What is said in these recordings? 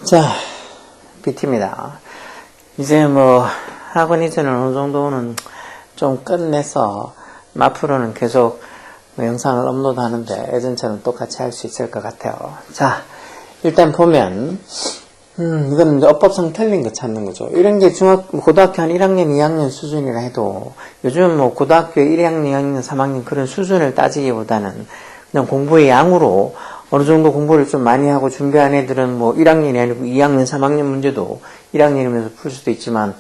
자, BT입니다. 이제 뭐 학원 이제는 어느 정도는 좀 끝내서 앞으로는 계속 영상을 업로드 하는데 예전처럼 똑같이 할 수 있을 것 같아요. 자, 일단 보면 이건 이제 어법상 틀린 거 찾는 거죠. 이런 게 고등학교 한 1학년, 2학년 수준이라 해도 요즘 뭐 고등학교 1학년, 2학년, 3학년 그런 수준을 따지기보다는 그냥 공부의 양으로 어느 정도 공부를 좀 많이 하고 준비한 애들은 뭐 1학년이 아니고 2학년, 3학년 문제도 1학년이면서 풀 수도 있지만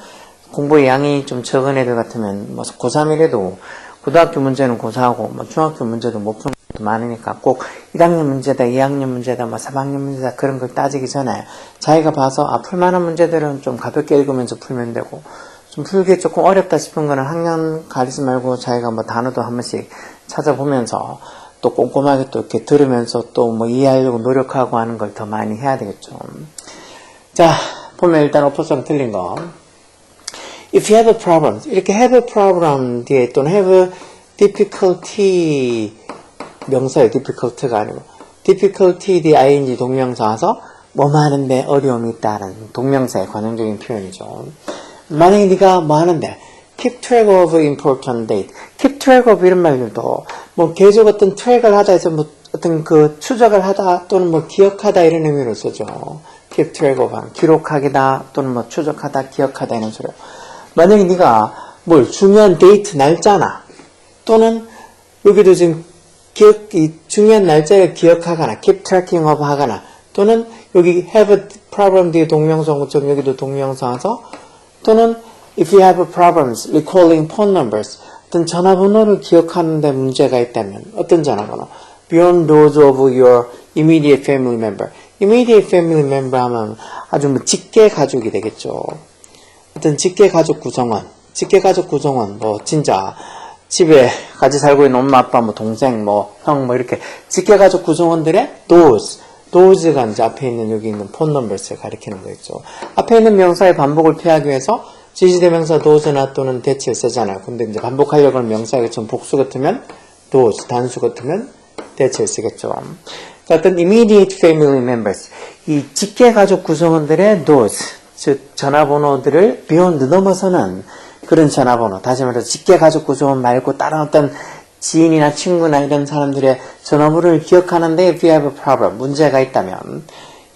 공부의 양이 좀 적은 애들 같으면 뭐 고3이라도 고등학교 문제는 고사하고 뭐 중학교 문제도 못 푸는 것도 많으니까 꼭 1학년 문제다, 2학년 문제다, 뭐 3학년 문제다 그런 걸 따지기 전에 자기가 봐서 풀만한 문제들은 좀 가볍게 읽으면서 풀면 되고 좀 풀기 조금 어렵다 싶은 거는 학년 가리지 말고 자기가 뭐 단어도 한 번씩 찾아보면서 또 꼼꼼하게 또 이렇게 들으면서 또 뭐 이해하려고 노력하고 하는 걸 더 많이 해야 되겠죠. 자, 보면 일단 어법상 틀린 거. If you have a problem, 이렇게 have a problem 뒤에 또는 have a difficulty 명사예요. difficulty가 아니고 difficulty 뒤에 ing 동명사 와서 뭐 하는데 어려움이 있다는 동명사의 관용적인 표현이죠. 만약에 네가 뭐 하는데 keep track of important date. keep track of 이런 말들도 뭐 계속 어떤 트랙을 하다 해서 뭐 어떤 그 추적을 하다 또는 뭐 기억하다 이런 의미로 쓰죠. keep track of 기록하기다 또는 뭐 추적하다 기억하다 이런 소리요. 만약에 네가 뭘 중요한 데이트 날짜나 또는 여기도 지금 중요한 날짜를 기억하거나 keep tracking of 하거나 또는 여기 have a problem 뒤에 동명사 좀 여기도 동명사 와서 또는 if you have problems recalling phone numbers 어떤 전화번호를 기억하는 데 문제가 있다면 어떤 전화번호? Beyond those of your immediate family member. immediate family member 하면 아주 뭐 직계 가족이 되겠죠. 어떤 직계 가족 구성원. 직계 가족 구성원 뭐 진짜 집에 같이 살고 있는 엄마 아빠 뭐 동생 뭐 형 뭐 이렇게 직계 가족 구성원들의 those가 이제 앞에 있는 여기 있는 phone numbers를 가리키는 거겠죠. 앞에 있는 명사의 반복을 피하기 위해서 지시대명사 those나 또는 대체를 쓰잖아요. 근데 이제 반복하려고 하는 명사가 좀 복수 같으면 those, 단수 같으면 대체를 쓰겠죠. 자, 어떤 immediate family members, 이 직계 가족 구성원들의 those, 즉 전화번호들을 beyond 넘어서는 그런 전화번호, 다시 말해서 직계 가족 구성원 말고 다른 어떤 지인이나 친구나 이런 사람들의 전화번호를 기억하는데 if you have a problem, 문제가 있다면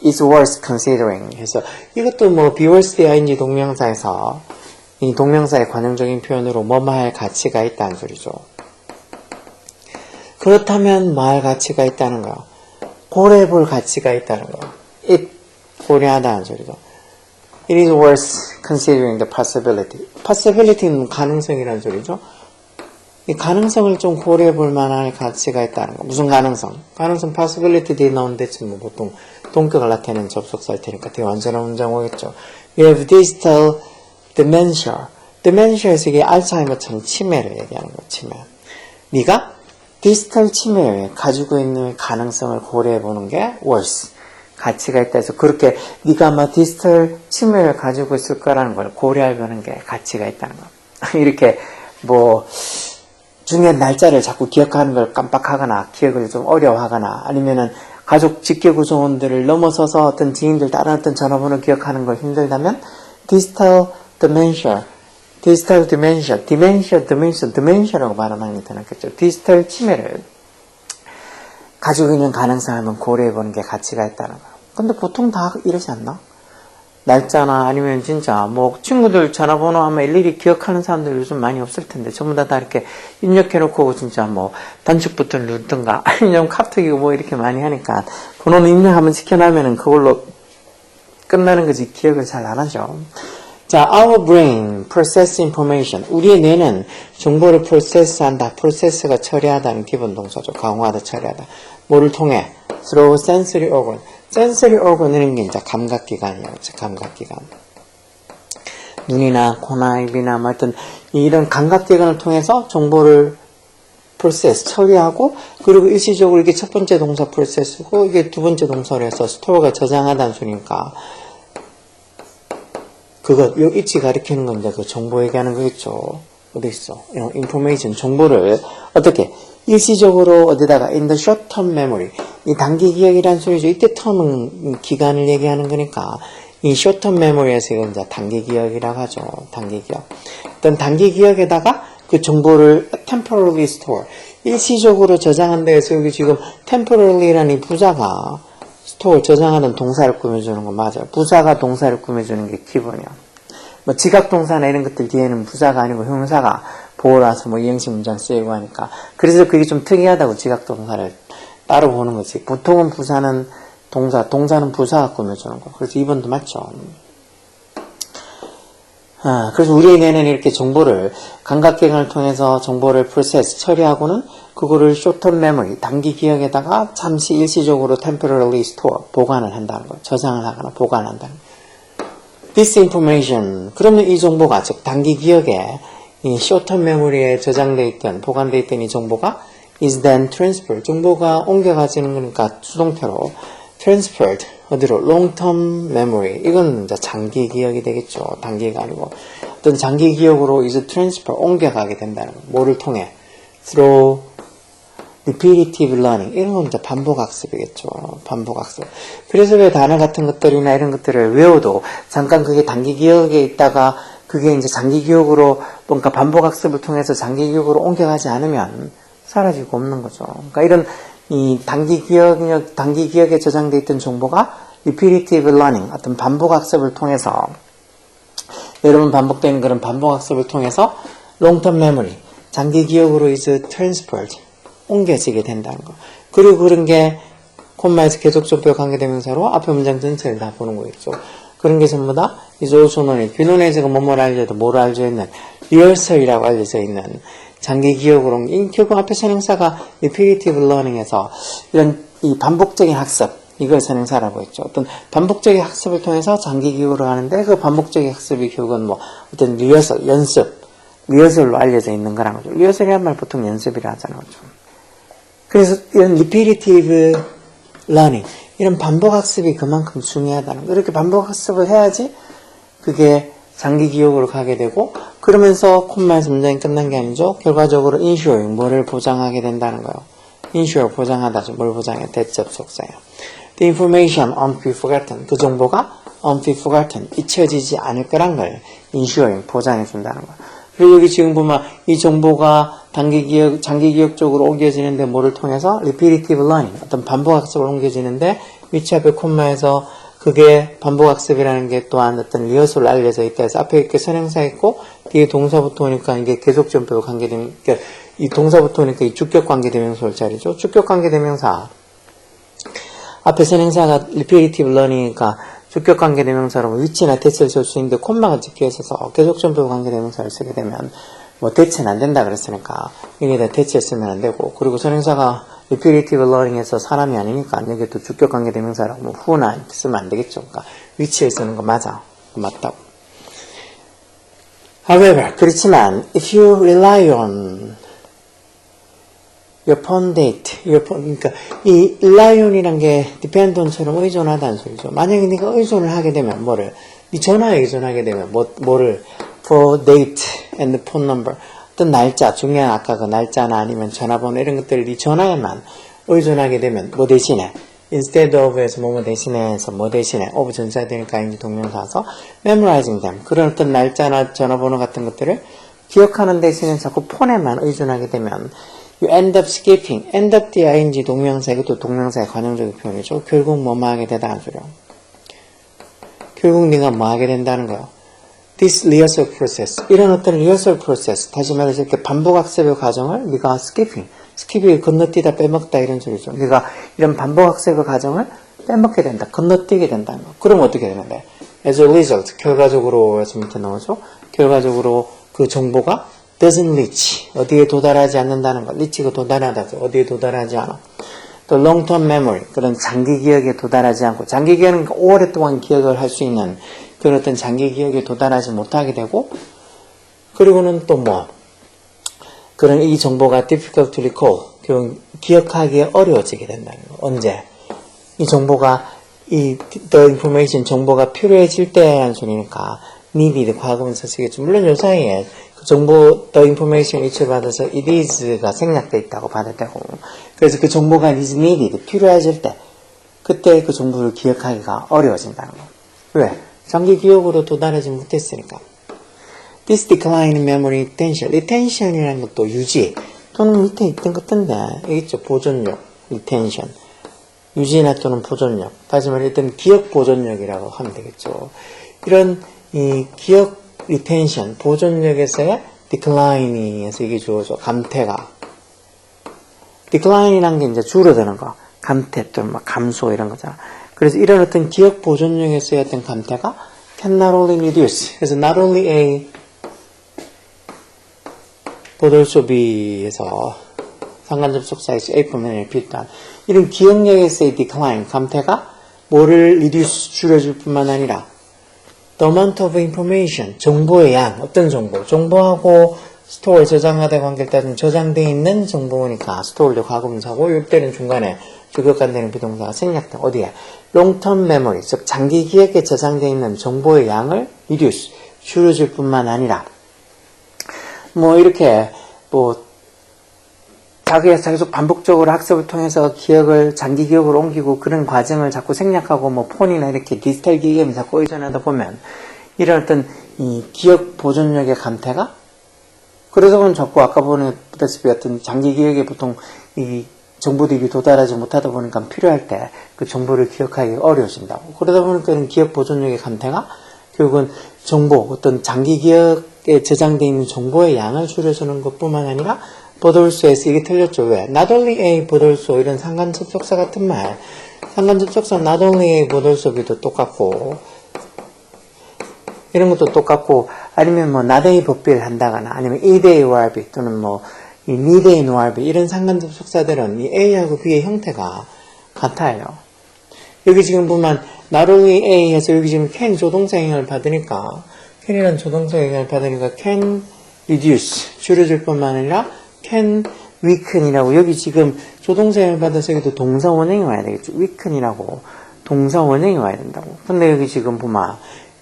is worth considering 해서 이것도 뭐 be worth ing 동명사에서 이 동명사의 관용적인 표현으로 뭐할 가치가 있다는 소리죠. 그렇다면 뭐 할 가치가 있다는 거야. 고려해 볼 가치가 있다는 거야. it 고려하다는 소리죠. It is worth considering the possibility. possibility는 가능성이라는 소리죠. 이 가능성을 좀 고려해 볼 만한 가치가 있다는 거. 무슨 가능성? 가능성 possibility 뒤에 나오는데 지금 보통 동격을 나타내는 접속사일 테니까 되게 완전한 문장 오겠죠. You have digital dementia. dementia에서 이게 알츠하이머처럼 치매를 얘기하는 거예요. 치매. 네가 디지털 치매에 가지고 있는 가능성을 고려해 보는 게 worth. 가치가 있다 해서 그렇게 네가 아마 디지털 치매를 가지고 있을 거라는 걸 고려해 보는 게 가치가 있다는 거. 이렇게 뭐 중요한 날짜를 자꾸 기억하는 걸 깜빡하거나 기억을 좀 어려워하거나 아니면은 가족 직계 구성원들을 넘어서서 어떤 지인들 다른 어떤 전화번호 기억하는 걸 힘들다면 디지털 디멘시아라고 발음하는 게 더 낫겠죠. 디지털 치매를 가지고 있는 가능성을 한번 고려해보는 게 가치가 있다는 거예요. 근데 보통 다 이러지 않나? 날짜나 아니면 진짜 뭐 친구들 전화번호 하면 일일이 기억하는 사람들 요즘 많이 없을 텐데 전부 다 이렇게 입력해놓고 진짜 뭐 단축부터를 누르든가 아니면 카톡이고 뭐 이렇게 많이 하니까 번호는 입력 한번 시켜놓으면은 그걸로 끝나는 거지 기억을 잘 안 하죠. 자, our brain process information. 우리의 뇌는 정보를 process한다. process가 처리하다는 기본 동사죠. 강화하다, 처리하다. 뭐를 통해? through sensory organ. sensory organ은 이제 감각기관이에요. 감각기관. 눈이나 코나 입이나 뭐 하여튼 이런 감각기관을 통해서 정보를 process, 처리하고 그리고 일시적으로 이게 첫 번째 동사 process고 이게 두 번째 동사로 해서 store가 저장하다는 소리니까 그것, 요 위치 가리키는 건데 그 정보 얘기하는 거겠죠. 어디 있어? information, 정보를 어떻게 일시적으로 어디다가 in the short term memory, 이 단기 기억이란 소리죠. 이때 term은 기간을 얘기하는 거니까 이 short term memory에서 이건 이제 단기 기억이라고 하죠. 단기 기억. 어떤 단기 기억에다가 그 정보를 temporarily store, 일시적으로 저장한다 해서 여기 지금 temporarly라는 이 부사가 store, 저장하는 동사를 꾸며주는 거 맞아요. 부사가 동사를 꾸며주는 게 기본이야. 뭐 지각동사나 이런 것들 뒤에는 부사가 아니고 형용사가 보호라서 뭐 이행시 문장 쓰이고 하니까 그래서 그게 좀 특이하다고 지각동사를 따로 보는 거지. 보통은 부사는 동사, 동사는 부사가 꾸며주는 거. 그래서 2번도 맞죠. 그래서 우리에게는 이렇게 정보를 감각기능을 통해서 정보를 프로세스 처리하고는 그거를 short-term memory, 단기 기억에다가 잠시 일시적으로 temporarily store, 보관을 한다는 거. 저장을 하거나 보관한다는 거. This information, 그러면 이 정보가, 즉 단기 기억에 이 short-term memory에 저장되어 있던, 보관되어 있던 이 정보가 is then transferred, 정보가 옮겨가지는 거니까 수동태로 transferred, 어디로? long-term memory, 이건 이제 장기 기억이 되겠죠. 단기가 아니고 어떤 장기 기억으로 is transfer, 옮겨가게 된다는 거. 뭐를 통해? through repetitive learning, 이런 건 이제 반복학습이겠죠. 반복학습. 그래서 왜 단어 같은 것들이나 이런 것들을 외워도 잠깐 그게 단기 기억에 있다가 그게 이제 장기 기억으로 뭔가 반복학습을 통해서 장기 기억으로 옮겨가지 않으면 사라지고 없는 거죠. 그러니까 이런 이 단기 기억에 저장되어 있던 정보가 repetitive learning, 어떤 반복학습을 통해서 여러 번 반복되는 그런 반복학습을 통해서 long-term memory, 장기 기억으로 is transferred, 옮겨지게 된다는 거. 그리고 그런 게 콤마에서 계속 전표 관계대명사로 앞에 문장 전체를 다 보는 거겠죠. 그런 게 전부 다 is also known, 비논에서가 뭐뭐를 알려도 뭐를 알려져 있는 리허설이라고 알려져 있는 장기 기억으로, 결국 앞에 선행사가 repetitive learning에서 이런 이 반복적인 학습, 이걸 선행사라고 했죠. 어떤 반복적인 학습을 통해서 장기 기억으로 하는데 그 반복적인 학습이 결국은 뭐 어떤 리허설, 연습, 리허설로 알려져 있는 거라는 거죠. 리허설이란 말 보통 연습이라 하잖아요. 그래서 이런 repetitive learning, 이런 반복학습이 그만큼 중요하다는 거. 이렇게 반복학습을 해야지 그게 장기 기억으로 가게 되고, 그러면서 콤마에서 문장이 끝난 게 아니죠. 결과적으로 ensuring, 뭐를 보장하게 된다는 거예요. ensure, 보장하다죠. 뭘 보장해? 대접속사예요. The information won't be forgotten, 그 정보가 won't be forgotten, 잊혀지지 않을 거란 걸 ensuring, 보장해 준다는 거예요. 그리고 여기 지금 보면 이 정보가 단기 기억, 장기 기억 쪽으로 옮겨지는데 뭐를 통해서? repetitive learning, 어떤 반복학습을 옮겨지는데 위치 앞에 콤마에서 그게 반복학습이라는 게 또한 어떤 리허설로 알려져 있다 해서 앞에 이렇게 선행사 있고 뒤에 동사부터 오니까 이게 계속전표 관계대명, 그러니까 이 동사부터 오니까 이 주격 관계대명사를 자리죠. 주격 관계대명사 앞에 선행사가 repetitive learning이니까 주격 관계대명사로 위치나 대체를 쓸 수 있는데 콤마가 찍혀 있어서 계속전표 관계대명사를 쓰게 되면 뭐 대체는 안 된다 그랬으니까 여기에다 대체 쓰면 안 되고, 그리고 선행사가 repetitive learning에서 사람이 아니니까 여기 또 주격 관계대명사라고 뭐 who나 이렇게 쓰면 안 되겠죠. 그러니까 위치에 쓰는 거 맞아. 맞다고. However, 그렇지만 if you rely on your phone date, 그러니까 이 rely on이란 게 depend on처럼 의존하다는 소리죠. 만약에 네가 의존을 하게 되면 뭐를? 네 전화에 의존하게 되면 뭐를? for date and phone number, 어떤 날짜, 중요한 아까 그 날짜나 아니면 전화번호 이런 것들을 네 전화에만 의존하게 되면 뭐 대신에 instead of에서 뭐뭐 대신에서 뭐 대신에 of 전치사 되니까 ing 동명사서 memorizing them, 그런 어떤 날짜나 전화번호 같은 것들을 기억하는 대신에 자꾸 폰에만 의존하게 되면 you end up skipping, end up 뒤에 ing 동명사, 이것도 동명사의 관용적인 표현이죠. 결국 뭐뭐 하게 되다는 소리요. 결국 네가 뭐 하게 된다는 거요. This rehearsal process, 이런 어떤 rehearsal process, 다시 말해서 이렇게 반복학습의 과정을 네가 skip이 건너뛰다 빼먹다 이런 소리죠. 네가 이런 반복학습의 과정을 빼먹게 된다, 건너뛰게 된다는 거. 그럼 어떻게 되는데? As a result, 결과적으로 해서 밑에 나오죠. 결과적으로 그 정보가 doesn't reach, 어디에 도달하지 않는다는 거. reach가 도달하다죠. 어디에 도달하지 않아. 또 long-term memory, 그런 장기 기억에 도달하지 않고, 장기 기억은 오랫동안 기억을 할 수 있는 그런 어떤 장기 기억에 도달하지 못하게 되고, 그리고는 또 뭐 그런 이 정보가 difficult to recall, 기억하기에 어려워지게 된다는 거. 언제? 이 정보가 the information, 정보가 필요해질 때라는 소리니까 needed 과거분사 쓰겠죠. 물론 요 사이에 그 정보 the information each 받아서 it is가 생략돼 있다고 봐도 되고 그래서 그 정보가 is needed 필요해질 때 그때 그 정보를 기억하기가 어려워진다는 거. 왜? 장기 기억으로 도달하지 못했으니까. This decline in memory retention. retention이라는 것도 유지 또는 밑에 있던 것 같은데 여기 있죠. 보존력 retention. 유지나 또는 보존력. 다시 말해 일단 기억 보존력이라고 하면 되겠죠. 이런 이 기억 retention 보존력에서의 decline에서 이게 주어져 감퇴가 decline이란 게 이제 줄어드는 거. 감퇴 또는 막 감소 이런 거잖아. 그래서 이런 어떤 기억 보존력에서의 어떤 감퇴가 can not only reduce. 그래서 not only A but also B에서 상관접속사에서 A뿐만 비슷한 이런 기억력에서의 decline 감퇴가 뭐를 reduce 줄여줄 뿐만 아니라 the amount of information 정보의 양 어떤 정보 정보하고 스토어에 저장하다 관계를 따지면 저장되어 있는 정보니까 스토어도 과거분사고 이때는 중간에 주격관되는 비동사가 생략돼 어디에? long-term memory 즉 장기 기억에 저장되어 있는 정보의 양을 reduce 줄여줄 뿐만 아니라 뭐 이렇게 뭐 자기가 계속 반복적으로 학습을 통해서 기억을 장기 기억으로 옮기고 그런 과정을 자꾸 생략하고 뭐 폰이나 이렇게 디지털 기기에 자꾸 의존하다 보면 이런 어떤 이 기억 보존력의 감퇴가 그러다 보면 자꾸 아까 보다시피 어떤 장기 기억에 보통 이 정보들이 도달하지 못하다 보니까 필요할 때 그 정보를 기억하기 어려워진다고. 그러다 보니까 기억 보존력의 감퇴가 결국은 정보, 어떤 장기 기억에 저장되어 있는 정보의 양을 줄여주는 것 뿐만 아니라 but also에서 이게 틀렸죠. 왜? not only A, but also 이런 상관접속사 같은 말 상관접속사 not only A, but also도 똑같고 이런 것도 똑같고 아니면 뭐 not A but B를 한다거나 아니면 id A or B 또는 뭐 이 need A nor B 이런 상관접속사들은 이 A하고 B의 형태가 같아요. 여기 지금 보면 not only A 해서 여기 지금 can 조동사 영향을 받으니까 can이라는 조동사 영향을 받으니까 can reduce 줄여줄 뿐만 아니라 can weaken이라고 여기 지금 조동사 영향을 받아서 여기도 동사 원형이 와야 되겠죠. weaken이라고 동사 원형이 와야 된다고. 근데 여기 지금 보면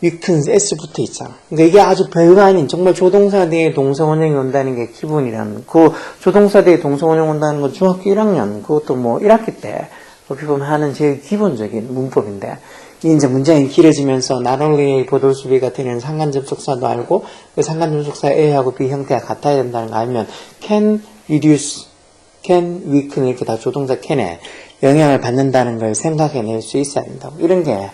weaken S 붙어 있잖아. 그러니까 이게 아주 별거 아닌 정말 조동사 뒤에 동사 원형이 온다는 게 기본이라는 그 조동사 뒤에 동사 원형 온다는 건 중학교 1학년 그것도 뭐 1학기 때 어떻게 보면 하는 제일 기본적인 문법인데 이제 문장이 길어지면서 not only but also B 같은 이런 상관접속사도 알고 그 상관접속사 A하고 B 형태가 같아야 된다는 거 알면 can reduce, can weaken 이렇게 다 조동사 can에 영향을 받는다는 걸 생각해낼 수 있어야 된다고. 이런 게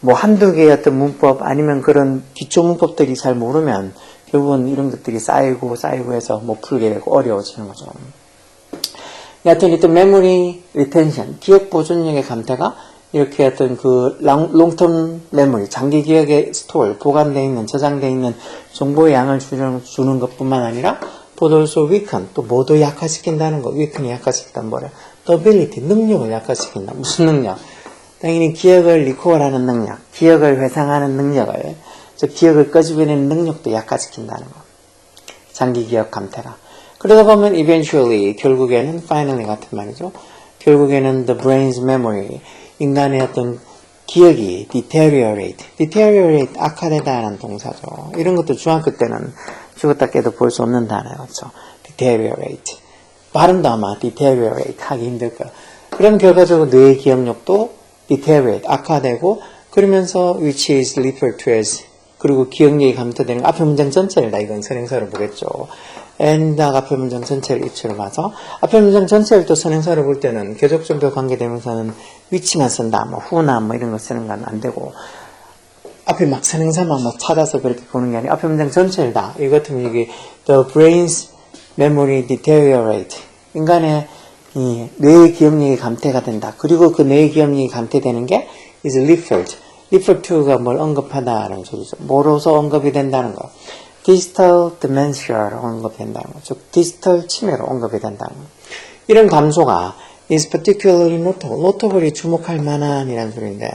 뭐 한두 개의 어떤 문법 아니면 그런 기초 문법들이 잘 모르면 결국은 이런 것들이 쌓이고 해서 못 풀게 되고 어려워지는 거죠. 여하튼 일단 memory retention, 기억 보존력의 감퇴가 이렇게 어떤 그 long-term memory, 장기 기억에 스토어, 보관되어 있는, 저장되어 있는 정보의 양을 주는 것뿐만 아니라 but also weaken, 또 뭐도 약화시킨다는 거, weaken이 약화시킨다는 뭐래? the ability, 능력을 약화시킨다. 무슨 능력? 당연히 기억을 리콜하는 능력, 기억을 회상하는 능력을, 즉 기억을 끄집어내는 능력도 약화시킨다는 거. 장기 기억 감퇴가. 그러다 보면 eventually, 결국에는 finally 같은 말이죠. 결국에는 the brain's memory, 인간의 어떤 기억이 deteriorate, 악화되다라는 동사죠. 이런 것도 중학교 때는 죽었다 깨도 볼 수 없는 단어였죠. deteriorate. 발음도 아마 deteriorate 하기 힘들 거예요. 그럼 결과적으로 뇌의 기억력도 deteriorate, 악화되고 그러면서 which is referred to as 그리고 기억력이 감퇴되는 앞에 문장 전체를 다 이건 선행사로 보겠죠. and 앞에 문장 전체를 입체로 봐서 앞에 문장 전체를 또 선행사로 볼 때는 계속적별 관계대명사는 which만 쓴다. 뭐 who나 뭐 이런 거 쓰는 건 안 되고 앞에 막 선행사만 막 찾아서 그렇게 보는 게 아니라 앞에 문장 전체를 다 이거 같으면 이게 the brain's memory deteriorate 인간의 이 뇌의 기억력이 감퇴가 된다. 그리고 그 뇌의 기억력이 감퇴되는 게 is referred to가 뭘 언급하다라는 소리죠. 뭐로서 언급이 된다는 거. 디지털 디멘시아로 언급된다는 거. 즉 디지털 치매로 언급이 된다는 거. 이런 감소가 is particularly notably 주목할 만한 이라는 소리인데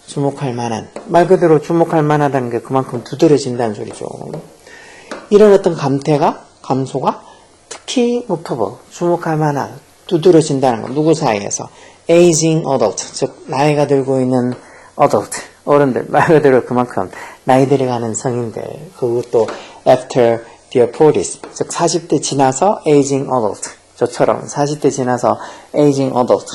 주목할 만한 말 그대로 주목할 만하다는 게 그만큼 두드러진다는 소리죠. 이런 어떤 감소가 특히 notable 주목할 만한 두드러진다는 거. 누구 사이에서 aging adult 즉 나이가 들고 있는 adult 어른들, 말 그대로 그만큼 나이 들어가는 성인들, 그것도 after their 40s, 즉 40대 지나서 aging adult, 저처럼 40대 지나서 aging adult,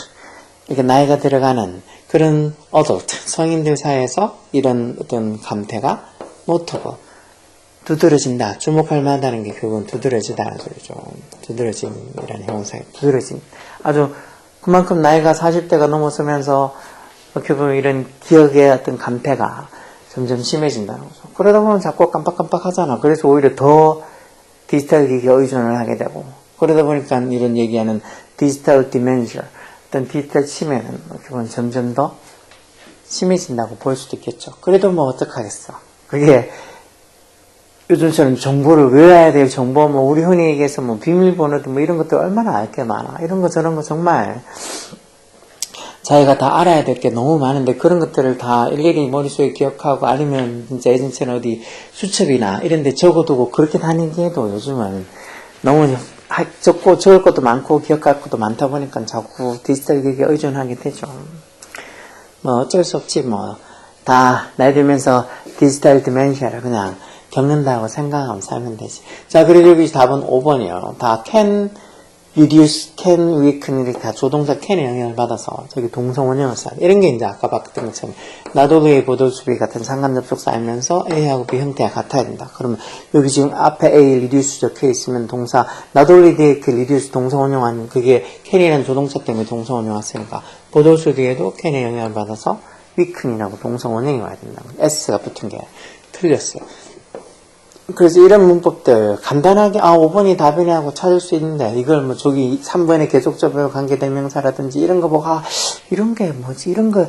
이렇게 나이가 들어가는 그런 adult, 성인들 사이에서 이런 어떤 감퇴가 노트고 두드러진다. 주목할 만하다는 게 결국은 두드러지다는 소리죠. 두드러짐이라는 형용사에 두드러짐. 아주 그만큼 나이가 40대가 넘어서면서 결국 이런 기억의 어떤 감퇴가 점점 심해진다는 거죠. 그러다 보면 자꾸 깜빡깜빡 하잖아. 그래서 오히려 더 디지털 기기에 의존을 하게 되고, 그러다 보니까 이런 얘기하는 디지털 디멘션, 어떤 디지털 치매는 결국은 점점 더 심해진다고 볼 수도 있겠죠. 그래도 뭐 어떡하겠어. 그게 요즘처럼 정보를 외워야 될 정보, 뭐 우리 흔히 얘기해서 뭐 비밀번호도 뭐 이런 것들 얼마나 알 게 많아. 이런 거 저런 거 정말 자기가 다 알아야 될 게 너무 많은데 그런 것들을 다 일일이 머릿속에 기억하고 아니면 진짜 예전처럼 어디 수첩이나 이런 데 적어두고 그렇게 다니기에도 요즘은 너무 적고 적을 것도 많고 기억할 것도 많다 보니까 자꾸 디지털 기기에 의존하게 되죠. 뭐 어쩔 수 없지 뭐. 다 나이 들면서 디지털 디멘시아를 그냥 겪는다고 생각하면 살면 되지. 자, 그리고 여기 답은 5번이요. 다 can reduce, can weaken 이렇게 다 조동사 can의 영향을 받아서 저기 동성원형을 써야 돼. 이런 게 이제 아까 봤던 것처럼 not only 보돌수비 같은 상관접속사 알면서 A하고 B 형태가 같아야 된다. 그러면 여기 지금 앞에 A reduce 적혀 있으면 동사 not only 뒤에 그 reduce 동성원형 아니면 그게 can이라는 조동사 때문에 동성원형 왔으니까 보돌수 뒤에도 can의 영향을 받아서 weaken이라고 동성원형이 와야 된다. S가 붙은 게 틀렸어요. 그래서 이런 문법들 간단하게 5번이 답이냐고 찾을 수 있는데 이걸 뭐 저기 3번의 계속적으로 관계대명사라든지 이런 거 보고 이런 게 뭐지 이런 거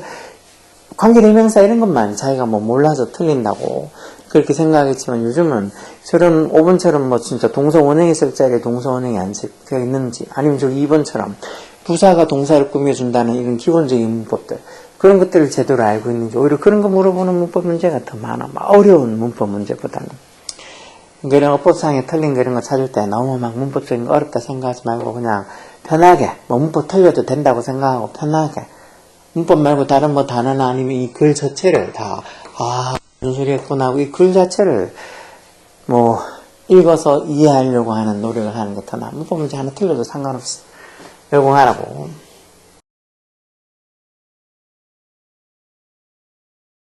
관계대명사 이런 것만 자기가 뭐 몰라서 틀린다고 그렇게 생각하겠지만 요즘은 저런 5번처럼 뭐 진짜 동서원형이 쓸 자리에 동서원형이 안 적혀 있는지 아니면 저기 2번처럼 부사가 동사를 꾸며준다는 이런 기본적인 문법들 그런 것들을 제대로 알고 있는지 오히려 그런 거 물어보는 문법 문제가 더 많아. 어려운 문법 문제보다는. 이런 어법상에 틀린 거 이런 거 찾을 때 너무 막 문법적인 거 어렵다 생각하지 말고 그냥 편하게 뭐 문법 틀려도 된다고 생각하고 편하게 문법 말고 다른 뭐 단어나 아니면 이 글 자체를 다 무슨 소리 했구나 하고 이 글 자체를 뭐 읽어서 이해하려고 하는 노력을 하는 게 더 나아. 문법 문제 하나 틀려도 상관없어. 열공하라고.